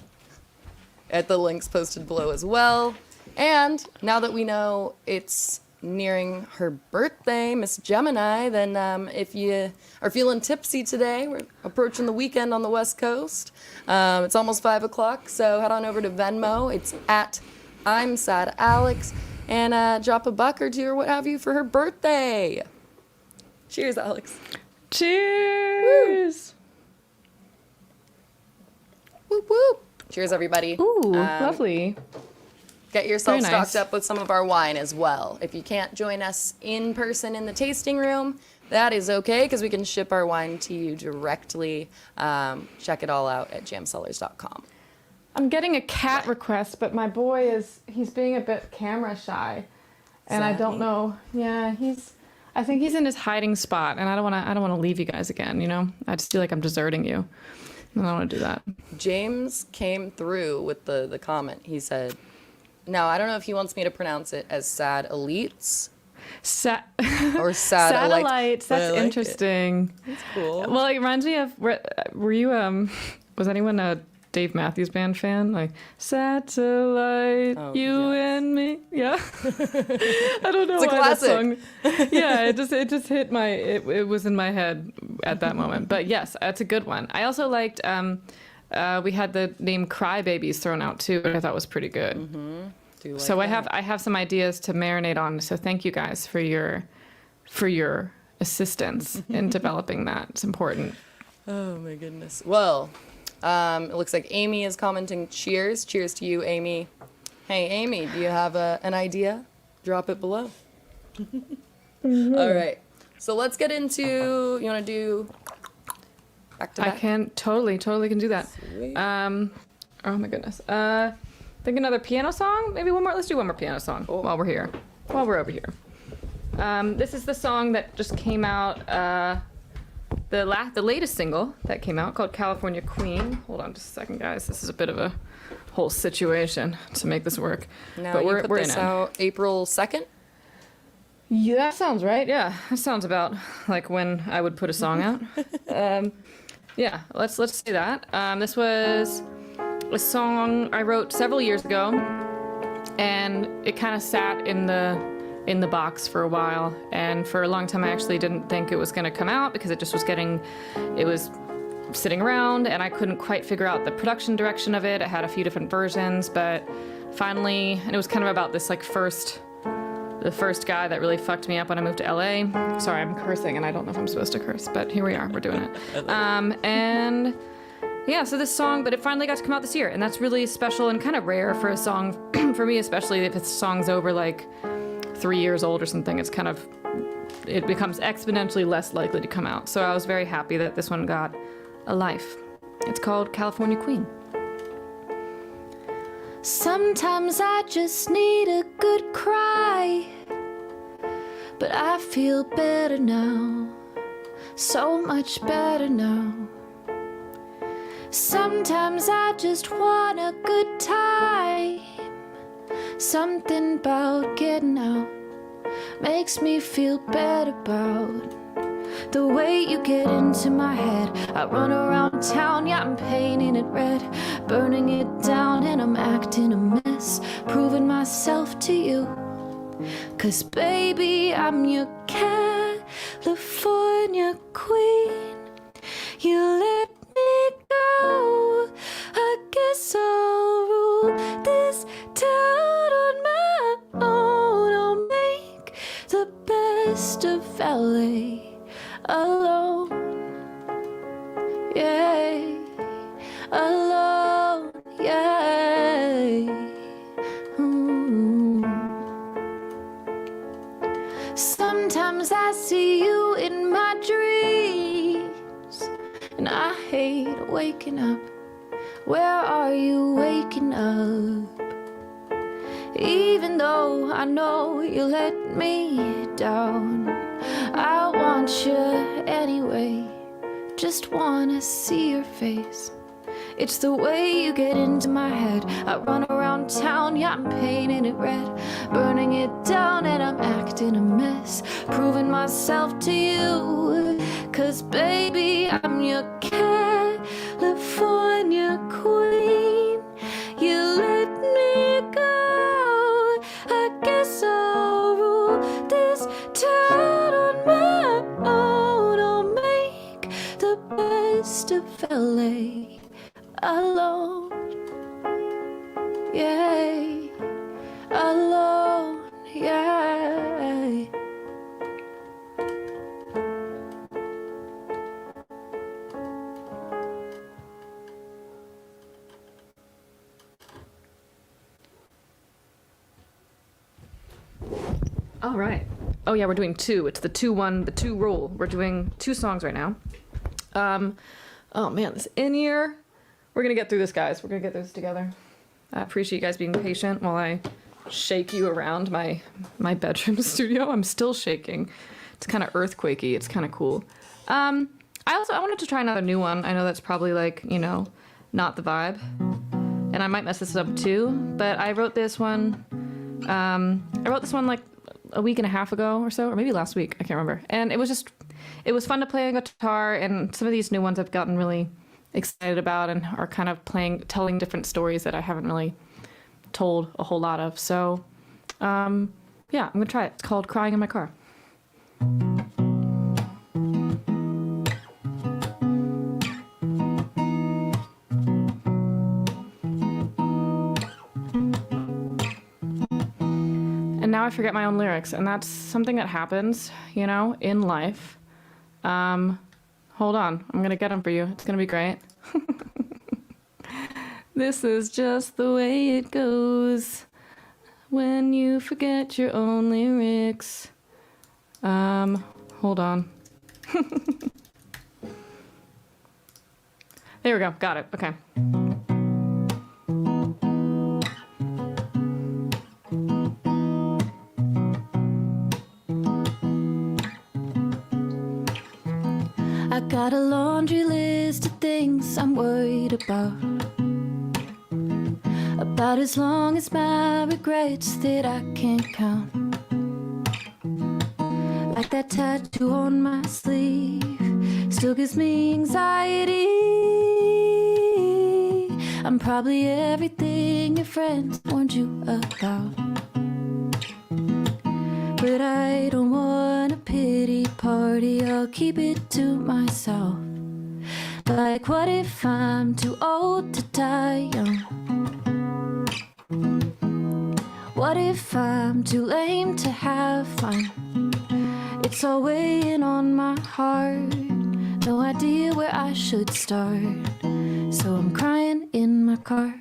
A: At the links posted below as well. And now that we know it's nearing her birthday, Miss Gemini, then if you are feeling tipsy today, we're approaching the weekend on the West Coast. It's almost 5 o'clock, so head on over to Venmo. It's at I'm Sad Alex, and drop a buck or two or what have you for her birthday. Cheers, Alex.
B: Cheers.
A: Whoop whoop. Cheers, everybody.
B: Ooh, lovely.
A: Get yourself
B: Very nice.
A: stocked up with some of our wine as well. If you can't join us in person in the tasting room, that is okay, because we can ship our wine to you directly. Check it all out at jamcellars.com.
B: I'm getting a cat request, but my boy he's being a bit camera shy. And I don't
A: Zaddy.
B: know. Yeah, I think he's in his hiding spot, and I don't want to leave you guys again, you know? I just feel like I'm deserting you. I don't want to do that.
A: James came through with the comment. He said, now, I don't know if he wants me to pronounce it as Sad Elites or Sad
B: Satellites.
A: but I
B: That's
A: like it.
B: interesting.
A: It's cool.
B: Well, it reminds me of, were you, was anyone a Dave Matthews Band fan? Like, Satellite,
A: Oh,
B: you
A: yes.
B: and me. Yeah. I don't know
A: It's a
B: why
A: classic.
B: that song. Yeah, it just hit it was in my head at that moment. But yes, that's a good one. I also liked, we had the name Crybabies thrown out too, which I thought was pretty good.
A: Do you like
B: So
A: that?
B: I have some ideas to marinate on. So thank you guys for your assistance in developing that. It's important.
A: Oh my goodness. Well, it looks like Amy is commenting cheers. Cheers to you, Amy. Hey, Amy, do you have an idea? Drop it below. All right. So let's get into, you want to do back to
B: I
A: back?
B: can totally can do that.
A: Sweet.
B: Oh my goodness. Think another piano song? Maybe one more. Let's do one more piano song while we're here. While we're over here. This is the song that just came out. The latest single that came out called California Queen. Hold on just a second, guys. This is a bit of a whole situation to make this work.
A: Now
B: but
A: you
B: we're
A: put
B: in
A: this
B: it.
A: out April 2nd?
B: Yeah, that sounds right. Yeah, that sounds about like when I would put a song out. Yeah, let's say that. This was a song I wrote several years ago, and it kind of sat in the box for a while. And for a long time, I actually didn't think it was going to come out because it just was getting, it was sitting around, and I couldn't quite figure out the production direction of it. I had a few different versions, but finally, and it was kind of about this like the first guy that really fucked me up when I moved to LA. Sorry, I'm cursing, and I don't know if I'm supposed to curse, but here we are, we're doing it. And yeah, so this song, but it finally got to come out this year, and that's really special and kind of rare for a song, for me especially, if it's song's over like 3 years old or something, it becomes exponentially less likely to come out. So I was very happy that this one got a life. It's called California Queen. Sometimes I just need a good cry, but I feel better now, so much better now. Sometimes I just want a good time, something about getting out makes me feel better about the way you get into my head. I run around town, yeah, I'm painting it red, burning it down, and I'm acting a mess, proving myself to you. 'Cause baby, I'm your California queen. You let me go, I guess I'll rule this town on my own. I'll make the best of LA alone, yeah, alone, yeah. Sometimes I see you in my dreams, and I hate waking up. Where are you waking up? Even though I know you let me down, I want you anyway, just wanna see your face. It's the way you get into my head. I run around town, yeah, I'm painting it red, burning it down, and I'm acting a mess, proving myself to you. 'Cause baby, I'm your California queen. You let me go, I guess I'll rule this town on my own. I'll make the best of LA alone, yeah, alone, yeah. All right. Oh yeah, we're doing two. It's the 2-1, the 2 rule. We're doing 2 songs right now. Oh man, this in-ear. We're gonna get through this, guys. We're gonna get through this together. I appreciate you guys being patient while I shake you around my bedroom studio. I'm still shaking. It's kind of earthquakey. It's kind of cool. I wanted to try another new one. I know that's probably like, not the vibe, and I might mess this up too. But I wrote this one. Like a week and a half ago or so, or maybe last week. I can't remember. And it was fun to play a guitar. And some of these new ones I've gotten really excited about and are kind of telling different stories that I haven't really told a whole lot of. So, yeah, I'm gonna try it. It's called Crying in My Car. And now I forget my own lyrics, and that's something that happens, in life. Hold on, I'm gonna get them for you. It's gonna be great. This is just the way it goes when you forget your own lyrics. Hold on. There we go, got it, okay. I got a laundry list of things I'm worried about as long as my regrets that I can't count. Like that tattoo on my sleeve still gives me anxiety. I'm probably everything your friends warned you about, but I don't want a pity party, I'll keep it to myself.
C: Like, what if I'm too old to die young? What if I'm too lame to have fun? It's all weighing on my heart. No idea where I should start. So I'm crying in my car.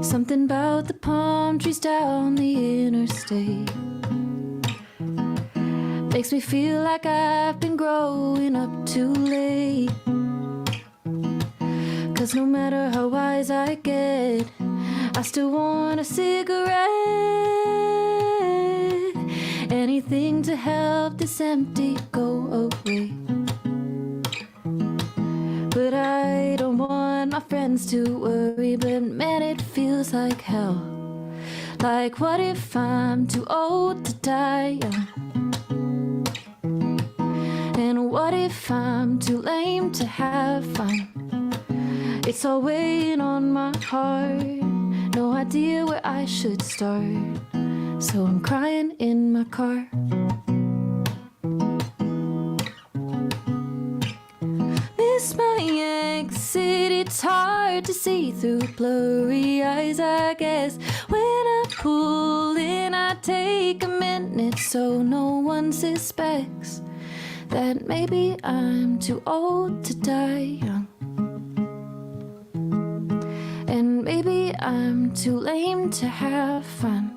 C: Something about the palm trees down the interstate makes me feel like I've been growing up too late. 'Cause no matter how wise I get, I still want a cigarette. Anything to help this empty go away. But I don't want my friends to worry, but man, it feels like hell. Like, what if I'm too old to die young? And what if I'm too lame to have fun? It's all weighing on my heart. No idea where I should start. So I'm crying in my car. Miss my exit, it's hard to see through blurry eyes, I guess. When I pull in, I take a minute so no one suspects that maybe I'm too old to die young. And maybe I'm too lame to have fun.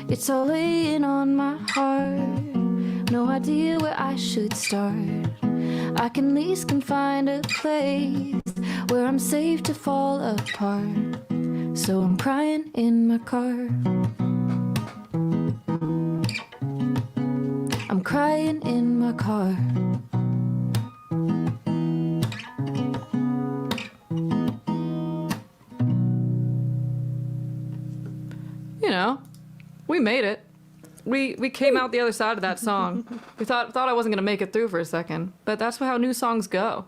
C: It's all laying on my heart. No idea where I should start. I can least can find a place where I'm safe to fall apart. So I'm crying in my car. I'm crying in my car.
B: You know, we made it. We came out the other side of that song. We thought I wasn't gonna make it through for a second, but that's how new songs go.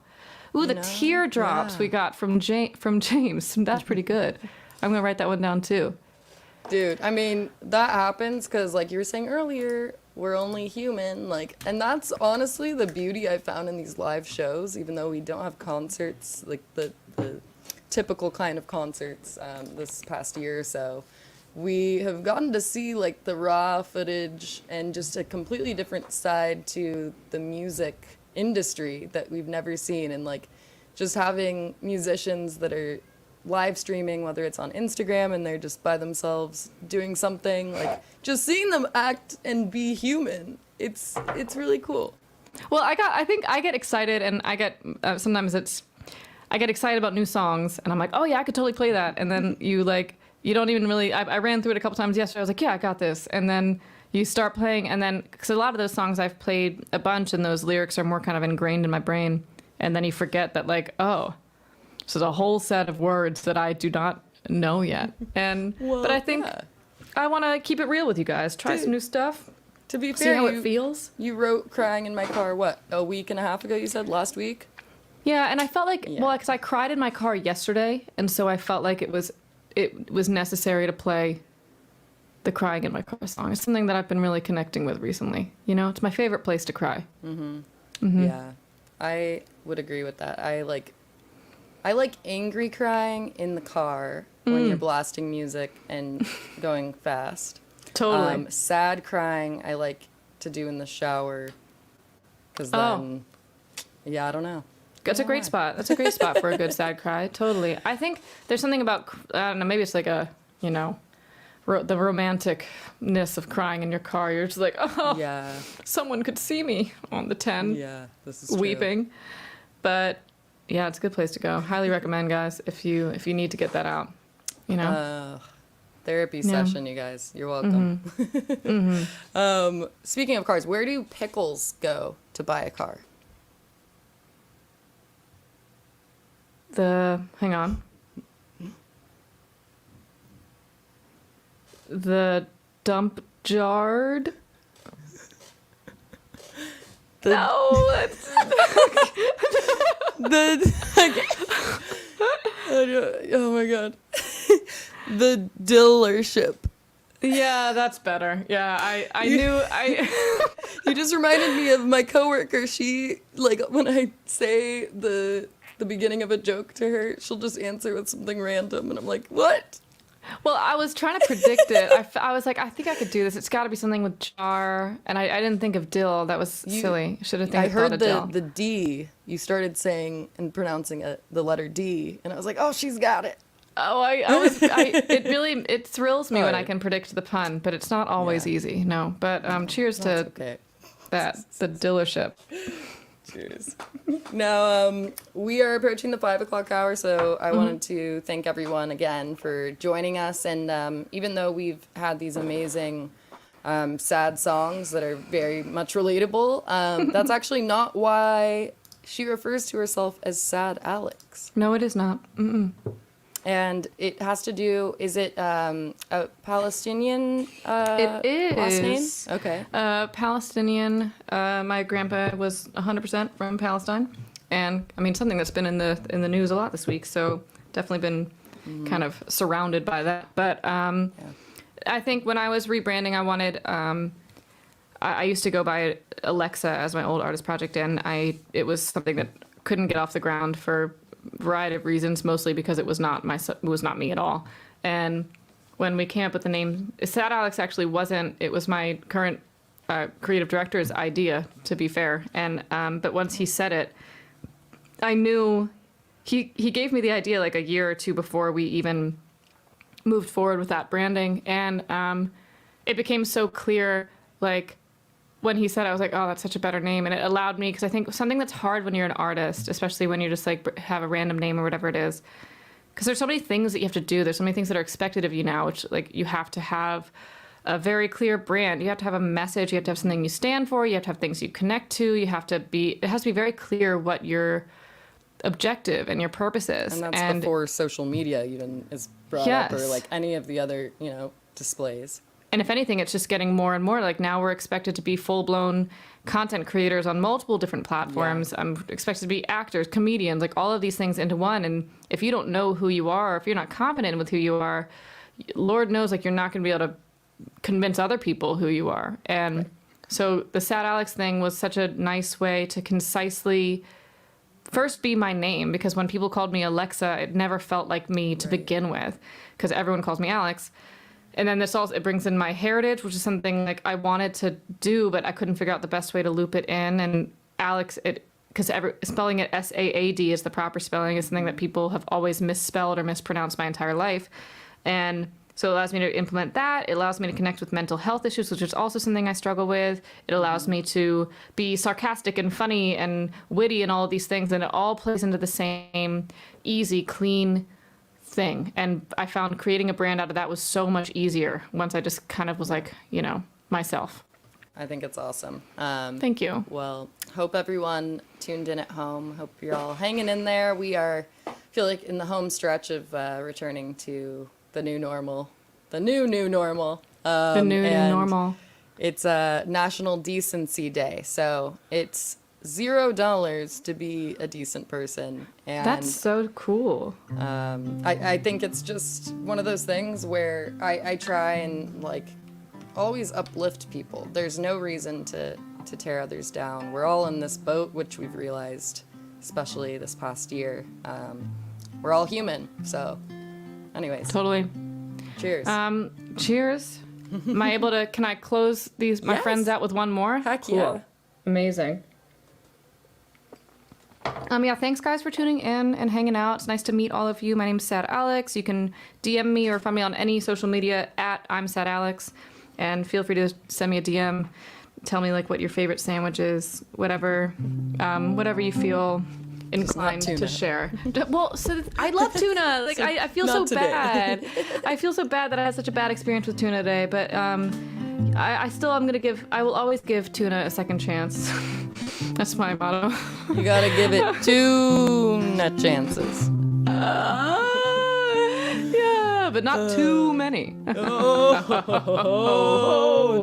B: Ooh, the teardrops
A: yeah.
B: we got from James. That's pretty good. I'm gonna write that one down too.
A: Dude, I mean, that happens because, like you were saying earlier, we're only human. Like, and that's honestly the beauty I found in these live shows, even though we don't have concerts, like the typical kind of concerts this past year or so. We have gotten to see, like, the raw footage and just a completely different side to the music industry that we've never seen. And, like, just having musicians that are live streaming, whether it's on Instagram and they're just by themselves doing something, like, just seeing them act and be human, it's really cool.
B: Well, I think I get excited, and I get sometimes I get excited about new songs, and I'm like, oh yeah, I could totally play that, and then you don't even really. I ran through it a couple times yesterday. I was like, yeah, I got this, and then you start playing, and then because a lot of those songs I've played a bunch, and those lyrics are more kind of ingrained in my brain, and then you forget that, like, oh, this is a whole set of words that I do not know yet, and but I think I want to keep it real with you guys. Try some new stuff.
A: To be
B: See
A: fair,
B: how it feels.
A: You wrote "Crying in My Car" what, a week and a half ago? You said last week.
B: Yeah, and I felt like
A: Yeah.
B: well, because I cried in my car yesterday, and so I felt like it was necessary to play the "Crying in My Car" song. It's something that I've been really connecting with recently. You know, it's my favorite place to cry.
A: Yeah, I would agree with that. I like angry crying in the car when you're blasting music and going fast.
B: Totally.
A: Sad crying I like to do in the shower, because then, yeah, I don't know.
B: That's a great spot. That's a great spot for a good sad cry. Totally. I think there's something about, I don't know, maybe it's like the romanticness of crying in your car. You're just like, oh,
A: Yeah,
B: someone could see me on the 10
A: yeah, this is true.
B: weeping. But yeah, it's a good place to go. Highly recommend, guys, if you need to get that out. You know?
A: Therapy
B: Yeah.
A: session, you guys. You're welcome. Speaking of cars, where do pickles go to buy a car?
B: Hang on. The dump yard. No, that's
A: Oh my god. The dealership.
B: Yeah, that's better. Yeah, I knew
A: You just reminded me of my coworker. She, like, when I say the beginning of a joke to her, she'll just answer with something random, and I'm like, what?
B: Well, I was trying to predict it. I was like, I think I could do this. It's got to be something with jar, and I didn't think of dill. That was silly. Should have
A: I
B: thought
A: heard
B: of dill.
A: the D. You started saying and pronouncing the letter D, and I was like, oh, she's got it.
B: Oh, it thrills me when I can predict the pun, but it's not always
A: Yeah.
B: easy. No, but cheers to
A: Okay.
B: the dillership.
A: Cheers. Now, we are approaching the 5 o'clock hour, so I wanted to thank everyone again for joining us. And even though we've had these amazing sad songs that are very much relatable, that's actually not why she refers to herself as Sad Alex.
B: No, it is not. Mm-mm.
A: And it has to do, is it a Palestinian
B: It is.
A: last name? Okay.
B: Palestinian. My grandpa was 100% from Palestine, and I mean something that's been in the news a lot this week. So definitely been kind of surrounded by that. But I think when I was rebranding, I wanted. I used to go by Alexa as my old artist project, and it was something that couldn't get off the ground for a variety of reasons, mostly because it was not me at all. And when we came up with the name, Sad Alex actually wasn't. It was my current creative director's idea, to be fair. And but once he said it, I knew he gave me the idea like a year or two before we even moved forward with that branding, and it became so clear. Like when he said it, I was like, oh, that's such a better name, and it allowed me, because I think something that's hard when you're an artist, especially when you just like have a random name or whatever it is. Because there's so many things that you have to do. There's so many things that are expected of you now, which like you have to have a very clear brand. You have to have a message. You have to have something you stand for. You have to have things you connect to. It has to be very clear what your objective and your purpose is.
A: And that's before social media even is brought up, or like any of the other, displays.
B: And if anything, it's just getting more and more. Like now we're expected to be full-blown content creators on multiple different platforms.
A: Yeah.
B: I'm expected to be actors, comedians, like all of these things into one. And if you don't know who you are, if you're not confident with who you are, Lord knows, like you're not going to be able to convince other people who you are. And so the Sad Alex thing was such a nice way to concisely first be my name, because when people called me Alexa, it never felt like me to begin with, because everyone calls me Alex. And then it brings in my heritage, which is something like I wanted to do, but I couldn't figure out the best way to loop it in. And Alex, because spelling it S-A-A-D is the proper spelling, is something that people have always misspelled or mispronounced my entire life. And so it allows me to implement that. It allows me to connect with mental health issues, which is also something I struggle with. It allows me to be sarcastic and funny and witty and all of these things. And it all plays into the same easy, clean thing. And I found creating a brand out of that was so much easier once I just kind of was like, myself.
A: I think it's awesome.
B: Thank you.
A: Well, hope everyone tuned in at home. Hope you're all hanging in there. We feel like in the home stretch of returning to the new normal. The new normal.
B: The new normal.
A: It's National Decency Day. So it's $0 to be a decent person. And
B: That's so cool.
A: I think it's just one of those things where I try and like always uplift people. There's no reason to tear others down. We're all in this boat, which we've realized, especially this past year. We're all human. So anyways,
B: Totally.
A: cheers.
B: Cheers. Can I close my
A: Yes.
B: friends out with one more?
A: Heck
B: Cool.
A: yeah.
B: Amazing. Thanks guys for tuning in and hanging out. It's nice to meet all of you. My name's Sad Alex. You can DM me or find me on any social media at I'm Sad Alex, and feel free to send me a DM. Tell me like what your favorite sandwich is, whatever you feel inclined
A: tuna.
B: to share. Well, so I love tuna. Like I feel so
A: Not today.
B: bad. I feel so bad that I had such a bad experience with tuna today, but I will always give tuna a second chance. That's my motto.
A: You gotta give it 2 nut chances.
B: Yeah, but not too many.
A: Oh,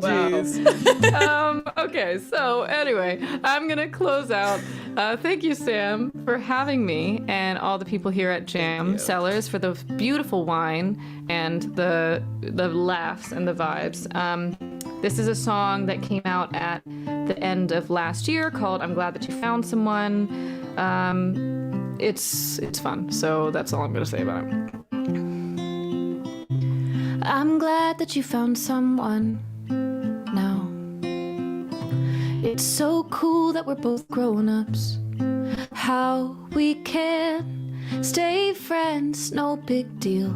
B: wow.
A: jeez.
B: Okay, so anyway, I'm gonna close out Thank you, Sam, for having me, and all the people here at Jam Cellars for the beautiful wine and the laughs and the vibes. This is a song that came out at the end of last year called "I'm Glad That You Found Someone." It's fun, so that's all I'm gonna say about it.
C: I'm glad that you found someone now. It's so cool that we're both grown-ups. How we can stay friends, no big deal.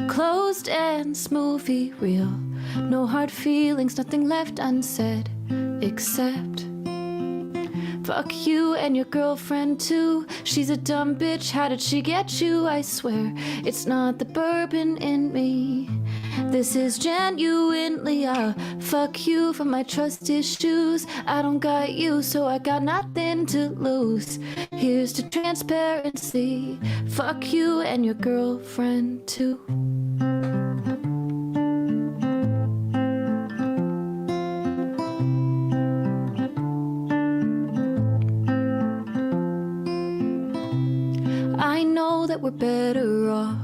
C: Closed ends, movie reel. No hard feelings, nothing left unsaid. Except fuck you and your girlfriend too. She's a dumb bitch, how did she get you? I swear, it's not the bourbon in me. This is genuinely a fuck you for my trust issues. I don't got you, so I got nothing to lose. Here's to transparency. Fuck you and your girlfriend too. I know that we're better off,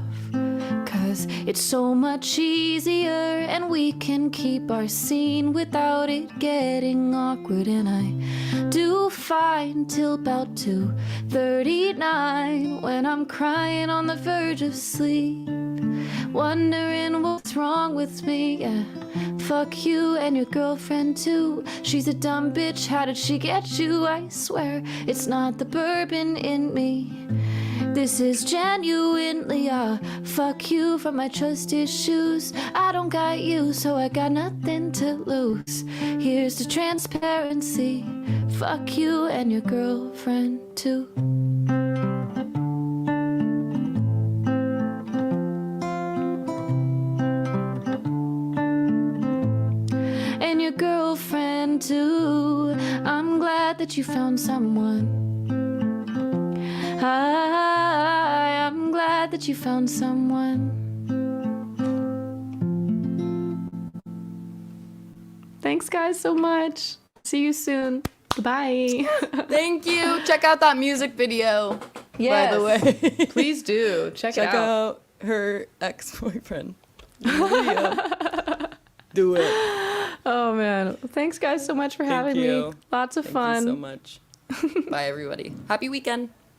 C: 'cause it's so much easier, and we can keep our scene without it getting awkward. And I do fine till about 2:39, when I'm crying on the verge of sleep, wondering what's wrong with me. Yeah, fuck you and your girlfriend too. She's a dumb bitch, how did she get you? I swear, it's not the bourbon in me. This is genuinely a fuck you for my trust issues. I don't got you, so I got nothing to lose. Here's to transparency. Fuck you and your girlfriend too. And your girlfriend too. I'm glad that you found someone. I'm glad that you found someone.
B: Thanks, guys, so much. See you soon. Bye.
A: Thank you. Check out that music video. By the way,
B: Please do. Check it
A: check
B: out.
A: out her ex-boyfriend. Video. Do it.
B: Oh, man. Thanks, guys, so much for having me.
A: you.
B: Lots of
A: Thank
B: fun.
A: you so much. Bye, everybody. Happy weekend.